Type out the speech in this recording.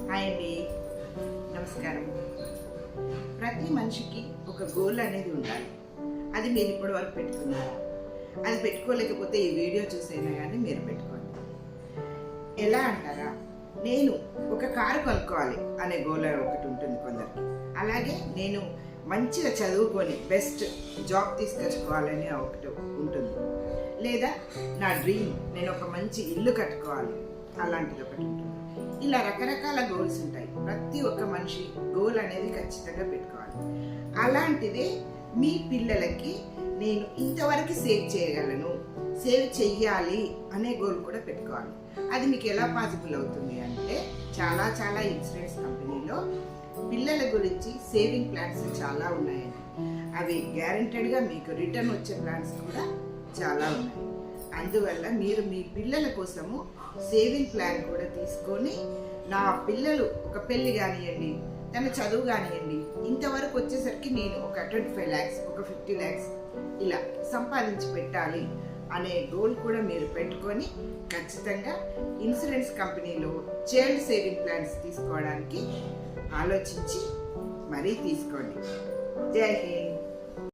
Hi అండి, నమస్కారం. ప్రతి మనిషికి ఒక గోల్ అనేది ఉండాలి. అది మీరు ఇప్పటి వరకు పెట్టుకున్నారా? అది పెట్టుకోలేకపోతే ఈ వీడియో చూసైనా కానీ మీరు పెట్టుకోండి. ఎలా అంటారా, నేను ఒక కారు కొనుక్కోవాలి అనే గోల్ ఒకటి ఉంటుంది కొందరికి. అలాగే నేను మంచిగా చదువుకొని బెస్ట్ జాబ్ తీసుకొచ్చుకోవాలని ఒకటి ఉంటుంది. లేదా నా డ్రీమ్, నేను ఒక మంచి ఇల్లు కట్టుకోవాలి, అలాంటిది ఒకటి ఉంటుంది. ఇలా రకరకాల గోల్స్ ఉంటాయి. ప్రతి ఒక్క మనిషి గోల్ అనేది ఖచ్చితంగా పెట్టుకోవాలి. అలాంటిదే మీ పిల్లలకి నేను ఇంతవరకు సేవ్ చేయగలను, సేవ్ చెయ్యాలి అనే గోల్ కూడా పెట్టుకోవాలి. అది మీకు ఎలా పాసిబుల్ అవుతుంది అంటే, చాలా ఇన్సూరెన్స్ కంపెనీలో పిల్లల గురించి సేవింగ్ ప్లాన్స్ చాలా ఉన్నాయండి. అవి గ్యారెంటెడ్గా మీకు రిటర్న్ వచ్చే ప్లాన్స్ కూడా చాలా ఉన్నాయి. అందువల్ల మీరు మీ పిల్లల కోసము సేవింగ్ ప్లాన్ కూడా తీసుకొని, నా పిల్లలు ఒక పెళ్ళి కానివ్వండి, తన చదువు కానివ్వండి, ఇంతవరకు వచ్చేసరికి నేను ఒక 25 lakhs, ఒక 50 lakhs ఇలా సంపాదించి పెట్టాలి అనే గోల్ కూడా మీరు పెట్టుకొని ఖచ్చితంగా ఇన్సూరెన్స్ కంపెనీలో చైల్డ్ సేవింగ్ ప్లాన్స్ తీసుకోవడానికి ఆలోచించి మరీ తీసుకోండి. జై హింద్.